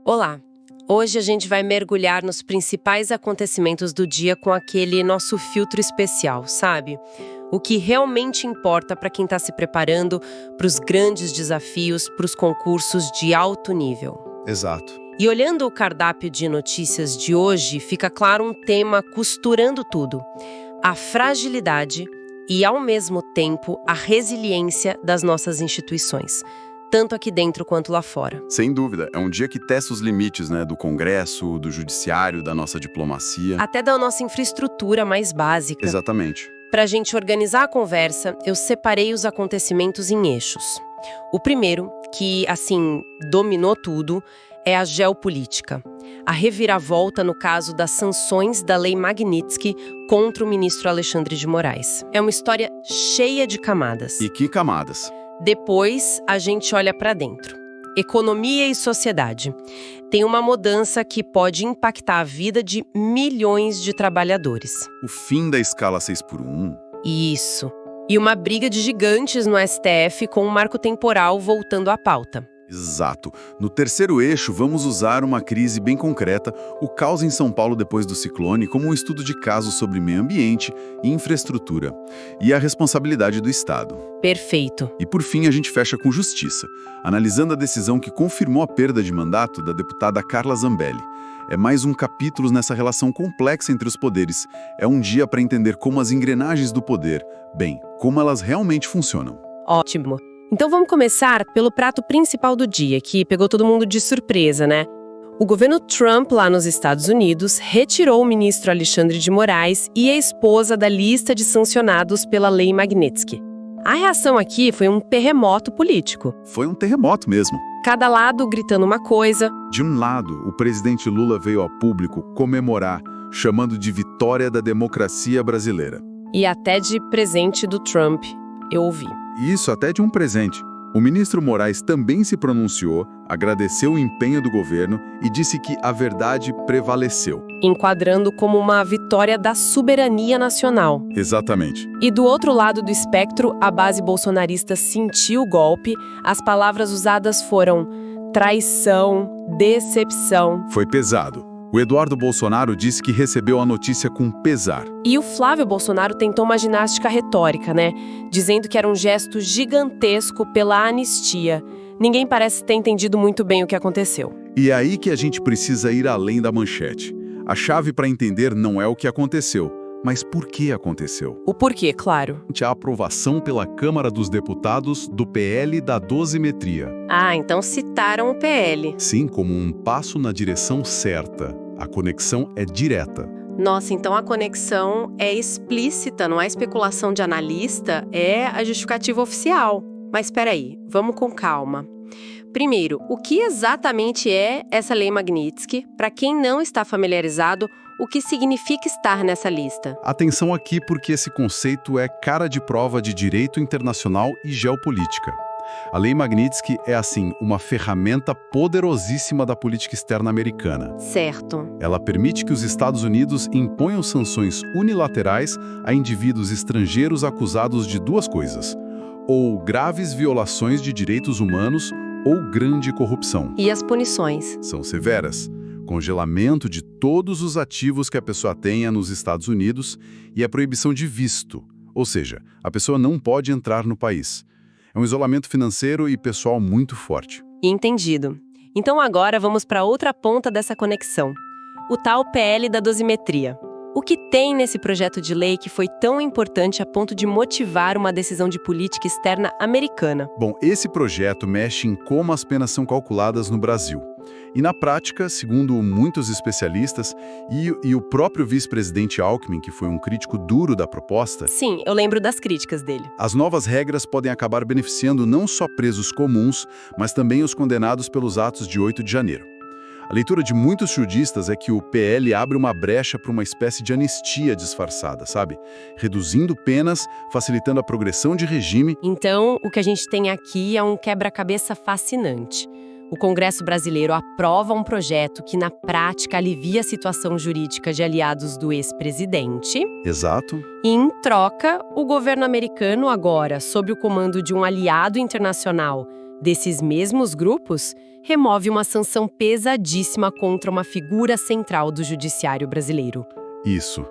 Olá! Hoje a gente vai mergulhar nos principais acontecimentos do dia com aquele nosso filtro especial, sabe? O que realmente importa para quem está se preparando para os grandes desafios, para os concursos de alto nível. Exato. E olhando o cardápio de notícias de hoje, fica claro um tema costurando tudo: a fragilidade e, ao mesmo tempo, a resiliência das nossas instituições, tanto aqui dentro quanto lá fora. Sem dúvida, é um dia que testa os limites, do Congresso, do Judiciário, da nossa diplomacia. Até da nossa infraestrutura mais básica. Exatamente. Para a gente organizar a conversa, eu separei os acontecimentos em eixos. O primeiro, que, dominou tudo, é a geopolítica. A reviravolta no caso das sanções da Lei Magnitsky contra o ministro Alexandre de Moraes. É uma história cheia de camadas. E que camadas? Depois, a gente olha para dentro. Economia e sociedade. Tem uma mudança que pode impactar a vida de milhões de trabalhadores. O fim da escala 6x1. Isso. E uma briga de gigantes no STF com o marco temporal voltando à pauta. Exato. No terceiro eixo, vamos usar uma crise bem concreta, o caos em São Paulo depois do ciclone, como um estudo de caso sobre meio ambiente e infraestrutura, e a responsabilidade do Estado. Perfeito. E por fim, a gente fecha com justiça, analisando a decisão que confirmou a perda de mandato da deputada Carla Zambelli. É mais um capítulo nessa relação complexa entre os poderes. É um dia para entender como as engrenagens do poder, como elas realmente funcionam. Ótimo. Então vamos começar pelo prato principal do dia, que pegou todo mundo de surpresa, né? O governo Trump, lá nos Estados Unidos, retirou o ministro Alexandre de Moraes e a esposa da lista de sancionados pela Lei Magnitsky. A reação aqui foi um terremoto político. Foi um terremoto mesmo. Cada lado gritando uma coisa. De um lado, o presidente Lula veio ao público comemorar, chamando de vitória da democracia brasileira. E até de presente do Trump, eu ouvi. Isso até de um presente. O ministro Moraes também se pronunciou, agradeceu o empenho do governo e disse que a verdade prevaleceu. Enquadrando como uma vitória da soberania nacional. Exatamente. E do outro lado do espectro, a base bolsonarista sentiu o golpe. As palavras usadas foram traição, decepção. Foi pesado. O Eduardo Bolsonaro disse que recebeu a notícia com pesar. E o Flávio Bolsonaro tentou uma ginástica retórica, Dizendo que era um gesto gigantesco pela anistia. Ninguém parece ter entendido muito bem o que aconteceu. E é aí que a gente precisa ir além da manchete. A chave para entender não é o que aconteceu, mas por que aconteceu. O porquê, claro. A aprovação pela Câmara dos Deputados do PL da dosimetria. Ah, então citaram o PL. Sim, como um passo na direção certa. A conexão é direta. Nossa, então a conexão é explícita, não é especulação de analista, é a justificativa oficial. Mas espera aí, vamos com calma. Primeiro, o que exatamente é essa Lei Magnitsky? Para quem não está familiarizado, o que significa estar nessa lista? Atenção aqui porque esse conceito é cara de prova de direito internacional e geopolítica. A Lei Magnitsky é, uma ferramenta poderosíssima da política externa americana. Certo. Ela permite que os Estados Unidos imponham sanções unilaterais a indivíduos estrangeiros acusados de duas coisas: ou graves violações de direitos humanos ou grande corrupção. E as punições? São severas. Congelamento de todos os ativos que a pessoa tenha nos Estados Unidos e a proibição de visto, ou seja, a pessoa não pode entrar no país. É um isolamento financeiro e pessoal muito forte. Entendido. Então agora vamos para outra ponta dessa conexão. O tal PL da dosimetria. O que tem nesse projeto de lei que foi tão importante a ponto de motivar uma decisão de política externa americana? Bom, esse projeto mexe em como as penas são calculadas no Brasil. E na prática, segundo muitos especialistas e o próprio vice-presidente Alckmin, que foi um crítico duro da proposta... Sim, eu lembro das críticas dele. As novas regras podem acabar beneficiando não só presos comuns, mas também os condenados pelos atos de 8 de janeiro. A leitura de muitos juristas é que o PL abre uma brecha para uma espécie de anistia disfarçada, sabe? Reduzindo penas, facilitando a progressão de regime. Então, o que a gente tem aqui é um quebra-cabeça fascinante. O Congresso brasileiro aprova um projeto que, na prática, alivia a situação jurídica de aliados do ex-presidente. Exato. E, em troca, o governo americano, agora, sob o comando de um aliado internacional, desses mesmos grupos, remove uma sanção pesadíssima contra uma figura central do judiciário brasileiro. Isso.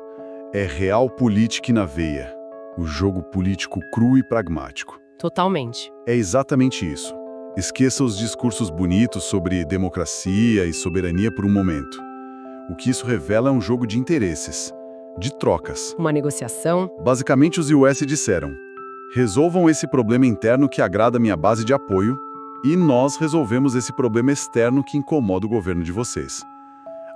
É real política na veia. O jogo político cru e pragmático. Totalmente. É exatamente isso. Esqueça os discursos bonitos sobre democracia e soberania por um momento. O que isso revela é um jogo de interesses, de trocas. Uma negociação. Basicamente, os US disseram: resolvam esse problema interno que agrada a minha base de apoio e nós resolvemos esse problema externo que incomoda o governo de vocês.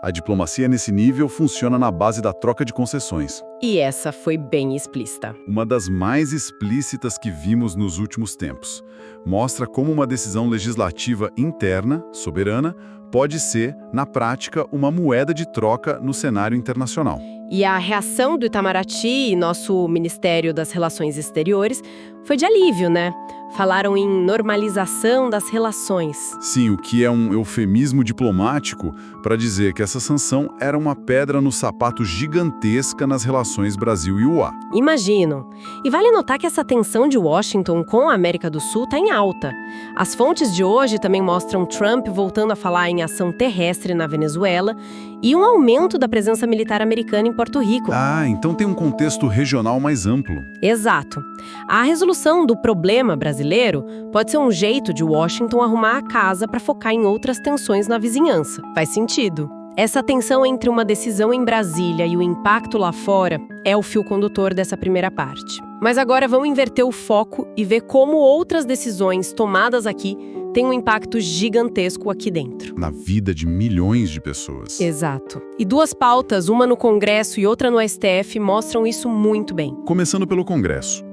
A diplomacia nesse nível funciona na base da troca de concessões. E essa foi bem explícita. Uma das mais explícitas que vimos nos últimos tempos. Mostra como uma decisão legislativa interna, soberana, pode ser, na prática, uma moeda de troca no cenário internacional. E a reação do Itamaraty e nosso Ministério das Relações Exteriores foi de alívio, né? Falaram em normalização das relações. Sim, o que é um eufemismo diplomático para dizer que essa sanção era uma pedra no sapato gigantesca nas relações Brasil e UA. Imagino. E vale notar que essa tensão de Washington com a América do Sul está em alta. As fontes de hoje também mostram Trump voltando a falar em ação terrestre na Venezuela e um aumento da presença militar americana em Porto Rico. Ah, então tem um contexto regional mais amplo. Exato. A resolução do problema brasileiro pode ser um jeito de Washington arrumar a casa para focar em outras tensões na vizinhança. Faz sentido. Essa tensão entre uma decisão em Brasília e o impacto lá fora é o fio condutor dessa primeira parte. Mas agora vamos inverter o foco e ver como outras decisões tomadas aqui têm um impacto gigantesco aqui dentro. Na vida de milhões de pessoas. Exato. E duas pautas, uma no Congresso e outra no STF, mostram isso muito bem. Começando pelo Congresso.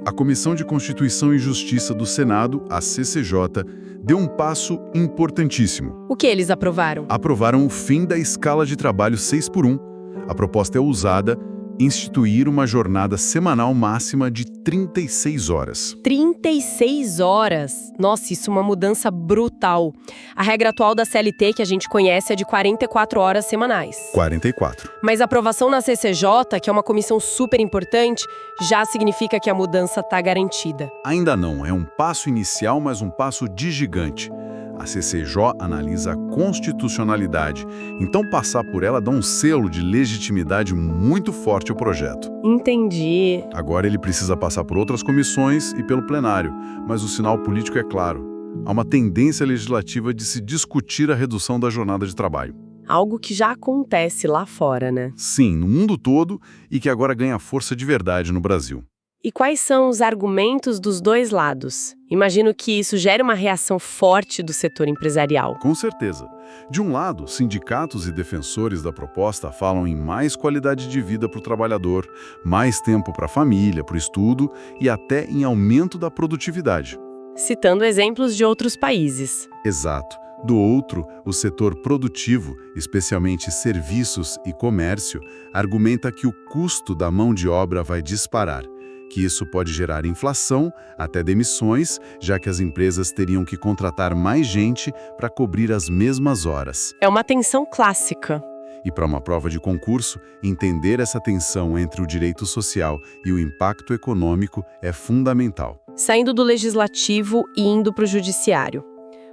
A Comissão de Constituição e Justiça do Senado, a CCJ, deu um passo importantíssimo. O que eles aprovaram? Aprovaram o fim da escala de trabalho 6x1. A proposta é ousada: instituir uma jornada semanal máxima de 36 horas. 36 horas? Nossa, isso é uma mudança brutal. A regra atual da CLT que a gente conhece é de 44 horas semanais. 44. Mas a aprovação na CCJ, que é uma comissão super importante, já significa que a mudança está garantida. Ainda não, é um passo inicial, mas um passo de gigante. A CCJ analisa a constitucionalidade, então passar por ela dá um selo de legitimidade muito forte ao projeto. Entendi. Agora ele precisa passar por outras comissões e pelo plenário, mas o sinal político é claro. Há uma tendência legislativa de se discutir a redução da jornada de trabalho. Algo que já acontece lá fora, né? Sim, no mundo todo e que agora ganha força de verdade no Brasil. E quais são os argumentos dos dois lados? Imagino que isso gere uma reação forte do setor empresarial. Com certeza. De um lado, sindicatos e defensores da proposta falam em mais qualidade de vida para o trabalhador, mais tempo para a família, para o estudo e até em aumento da produtividade. Citando exemplos de outros países. Exato. Do outro, o setor produtivo, especialmente serviços e comércio, argumenta que o custo da mão de obra vai disparar, que isso pode gerar inflação, até demissões, já que as empresas teriam que contratar mais gente para cobrir as mesmas horas. É uma tensão clássica. E para uma prova de concurso, entender essa tensão entre o direito social e o impacto econômico é fundamental. Saindo do legislativo e indo para o judiciário.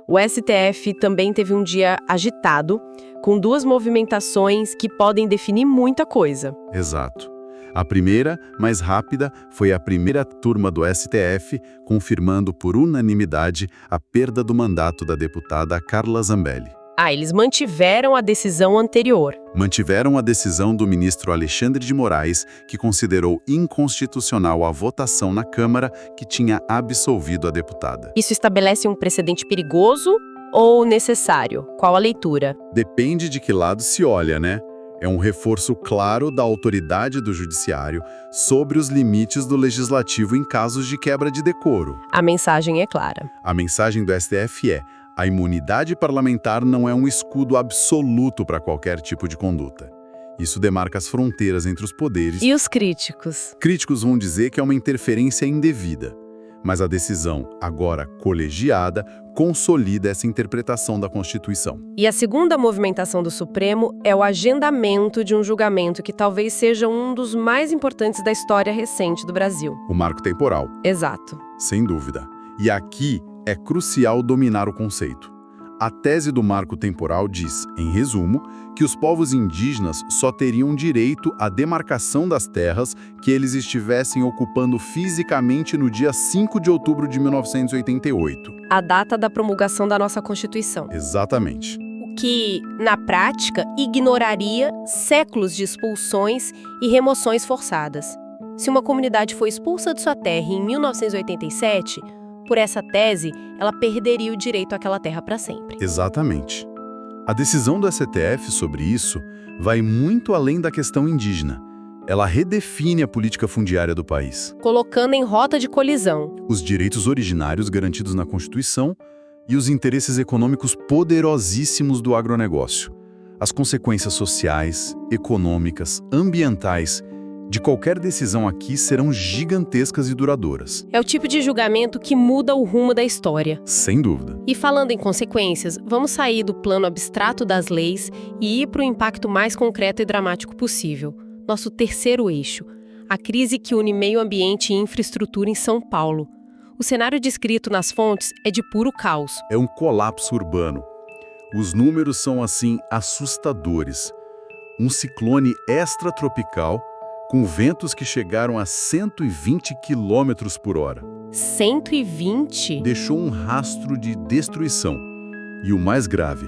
O STF também teve um dia agitado, com duas movimentações que podem definir muita coisa. Exato. A primeira, mais rápida, foi a primeira turma do STF, confirmando por unanimidade a perda do mandato da deputada Carla Zambelli. Eles mantiveram a decisão anterior. Mantiveram a decisão do ministro Alexandre de Moraes, que considerou inconstitucional a votação na Câmara que tinha absolvido a deputada. Isso estabelece um precedente perigoso ou necessário? Qual a leitura? Depende de que lado se olha, né? É um reforço claro da autoridade do judiciário sobre os limites do legislativo em casos de quebra de decoro. A mensagem é clara. A mensagem do STF é: a imunidade parlamentar não é um escudo absoluto para qualquer tipo de conduta. Isso demarca as fronteiras entre os poderes. E os críticos? Críticos vão dizer que é uma interferência indevida. Mas a decisão, agora colegiada, consolida essa interpretação da Constituição. E a segunda movimentação do Supremo é o agendamento de um julgamento que talvez seja um dos mais importantes da história recente do Brasil. O marco temporal. Exato. Sem dúvida. E aqui É crucial dominar o conceito. A tese do marco temporal diz, em resumo, que os povos indígenas só teriam direito à demarcação das terras que eles estivessem ocupando fisicamente no dia 5 de outubro de 1988. A data da promulgação da nossa Constituição. Exatamente. O que, na prática, ignoraria séculos de expulsões e remoções forçadas. Se uma comunidade foi expulsa de sua terra em 1987, por essa tese, ela perderia o direito àquela terra para sempre. Exatamente. A decisão do STF sobre isso vai muito além da questão indígena. Ela redefine a política fundiária do país. Colocando em rota de colisão Os direitos originários garantidos na Constituição e os interesses econômicos poderosíssimos do agronegócio. As consequências sociais, econômicas, ambientais de qualquer decisão aqui serão gigantescas e duradouras. É o tipo de julgamento que muda o rumo da história. Sem dúvida. E falando em consequências, vamos sair do plano abstrato das leis e ir para o impacto mais concreto e dramático possível. Nosso terceiro eixo, a crise que une meio ambiente e infraestrutura em São Paulo. O cenário descrito nas fontes é de puro caos. É um colapso urbano. Os números são, assim, assustadores. Um ciclone extratropical com ventos que chegaram a 120 km por hora. 120? Deixou um rastro de destruição. E o mais grave,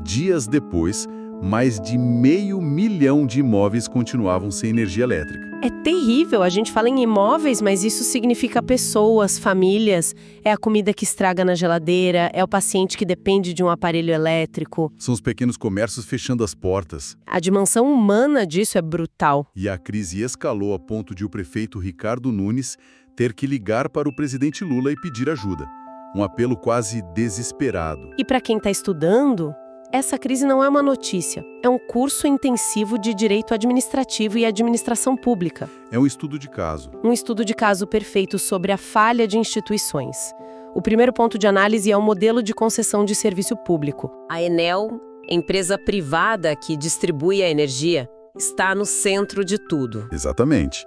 dias depois, mais de 500 mil de imóveis continuavam sem energia elétrica. É terrível, a gente fala em imóveis, mas isso significa pessoas, famílias, é a comida que estraga na geladeira, é o paciente que depende de um aparelho elétrico. São os pequenos comércios fechando as portas. A dimensão humana disso é brutal. E a crise escalou a ponto de o prefeito Ricardo Nunes ter que ligar para o presidente Lula e pedir ajuda. Um apelo quase desesperado. E para quem está estudando, essa crise não é uma notícia, é um curso intensivo de direito administrativo e administração pública. É um estudo de caso. Um estudo de caso perfeito sobre a falha de instituições. O primeiro ponto de análise é o modelo de concessão de serviço público. A Enel, empresa privada que distribui a energia, está no centro de tudo. Exatamente.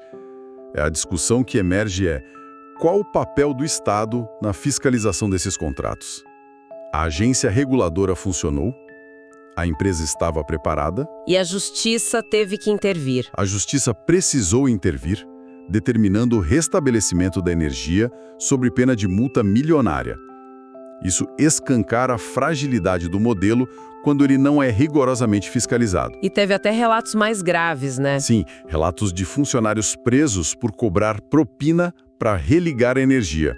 A discussão que emerge é: qual o papel do Estado na fiscalização desses contratos? A agência reguladora funcionou? A empresa estava preparada? E a justiça teve que intervir. A justiça precisou intervir, determinando o restabelecimento da energia sob pena de multa milionária. Isso escancara a fragilidade do modelo quando ele não é rigorosamente fiscalizado. E teve até relatos mais graves, né? Sim, relatos de funcionários presos por cobrar propina para religar a energia,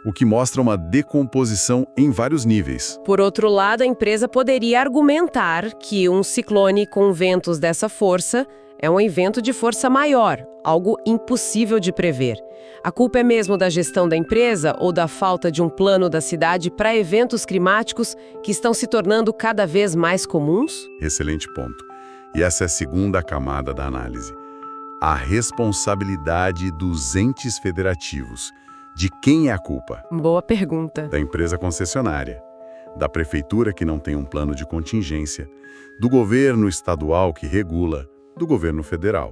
o que mostra uma decomposição em vários níveis. Por outro lado, a empresa poderia argumentar que um ciclone com ventos dessa força é um evento de força maior, algo impossível de prever. A culpa é mesmo da gestão da empresa ou da falta de um plano da cidade para eventos climáticos que estão se tornando cada vez mais comuns? Excelente ponto. E essa é a segunda camada da análise. A responsabilidade dos entes federativos. De quem é a culpa? Boa pergunta. Da empresa concessionária, da prefeitura que não tem um plano de contingência, do governo estadual que regula, do governo federal.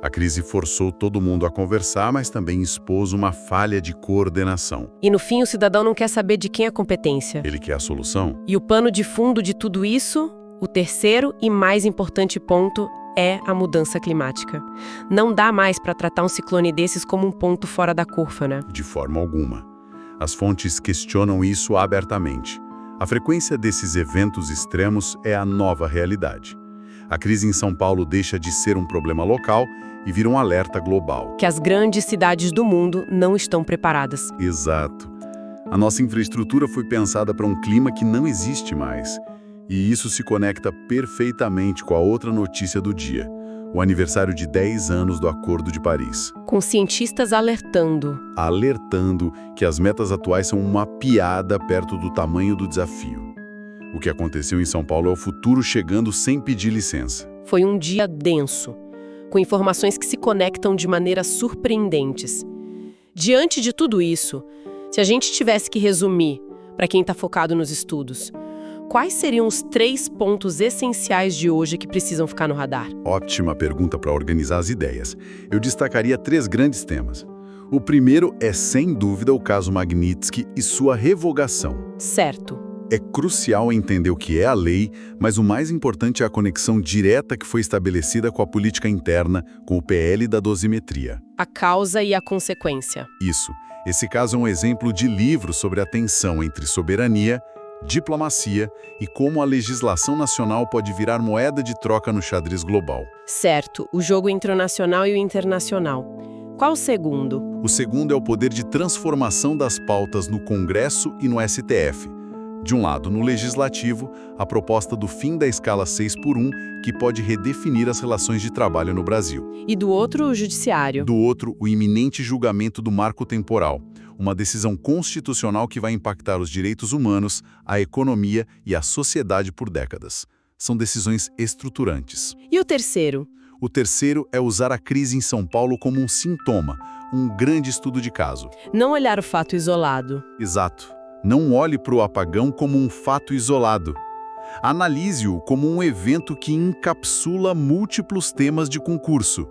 A crise forçou todo mundo a conversar, mas também expôs uma falha de coordenação. E no fim, o cidadão não quer saber de quem é a competência. Ele quer a solução? E o pano de fundo de tudo isso, o terceiro e mais importante ponto, é a mudança climática. Não dá mais para tratar um ciclone desses como um ponto fora da curva, né? De forma alguma. As fontes questionam isso abertamente. A frequência desses eventos extremos é a nova realidade. A crise em São Paulo deixa de ser um problema local e vira um alerta global. Que as grandes cidades do mundo não estão preparadas. Exato. A nossa infraestrutura foi pensada para um clima que não existe mais. E isso se conecta perfeitamente com a outra notícia do dia, o aniversário de 10 anos do Acordo de Paris. Com cientistas alertando Que as metas atuais são uma piada perto do tamanho do desafio. O que aconteceu em São Paulo é o futuro chegando sem pedir licença. Foi um dia denso, com informações que se conectam de maneiras surpreendentes. Diante de tudo isso, se a gente tivesse que resumir, para quem está focado nos estudos, quais seriam os 3 pontos essenciais de hoje que precisam ficar no radar? Ótima pergunta para organizar as ideias. Eu destacaria 3 grandes temas. O primeiro é, sem dúvida, o caso Magnitsky e sua revogação. Certo. É crucial entender o que é a lei, mas o mais importante é a conexão direta que foi estabelecida com a política interna, com o PL da dosimetria. A causa e a consequência. Isso. Esse caso é um exemplo de livro sobre a tensão entre soberania, diplomacia e como a legislação nacional pode virar moeda de troca no xadrez global. Certo. O jogo entre o nacional e o internacional. Qual o segundo? O segundo é o poder de transformação das pautas no Congresso e no STF. De um lado, no Legislativo, a proposta do fim da escala 6x1, que pode redefinir as relações de trabalho no Brasil. E do outro, o Judiciário. Do outro, o iminente julgamento do marco temporal, uma decisão constitucional que vai impactar os direitos humanos, a economia e a sociedade por décadas. São decisões estruturantes. E o terceiro? O terceiro é usar a crise em São Paulo como um sintoma, um grande estudo de caso. Não olhar o fato isolado. Exato. Não olhe para o apagão como um fato isolado. Analise-o como um evento que encapsula múltiplos temas de concurso.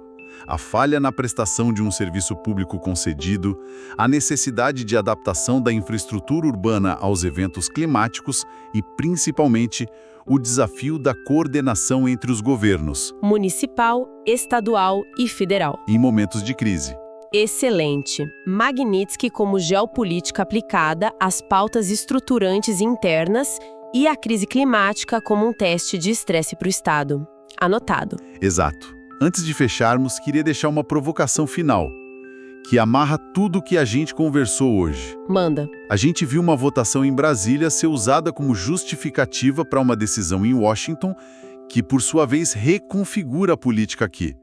A falha na prestação de um serviço público concedido, a necessidade de adaptação da infraestrutura urbana aos eventos climáticos e, principalmente, o desafio da coordenação entre os governos. Municipal, estadual e federal. Em momentos de crise. Excelente. Magnitsky como geopolítica aplicada às pautas estruturantes internas e à crise climática como um teste de estresse para o Estado. Anotado. Exato. Antes de fecharmos, queria deixar uma provocação final, que amarra tudo o que a gente conversou hoje. Manda. A gente viu uma votação em Brasília ser usada como justificativa para uma decisão em Washington, que por sua vez reconfigura a política aqui.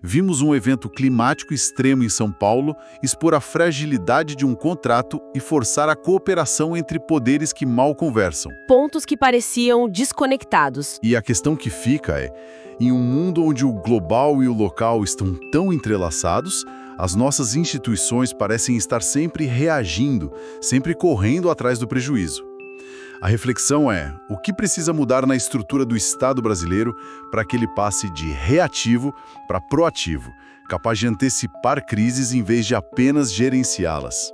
Vimos um evento climático extremo em São Paulo expor a fragilidade de um contrato e forçar a cooperação entre poderes que mal conversam. Pontos que pareciam desconectados. E a questão que fica é, em um mundo onde o global e o local estão tão entrelaçados, as nossas instituições parecem estar sempre reagindo, sempre correndo atrás do prejuízo. A reflexão é, o que precisa mudar na estrutura do Estado brasileiro para que ele passe de reativo para proativo, capaz de antecipar crises em vez de apenas gerenciá-las?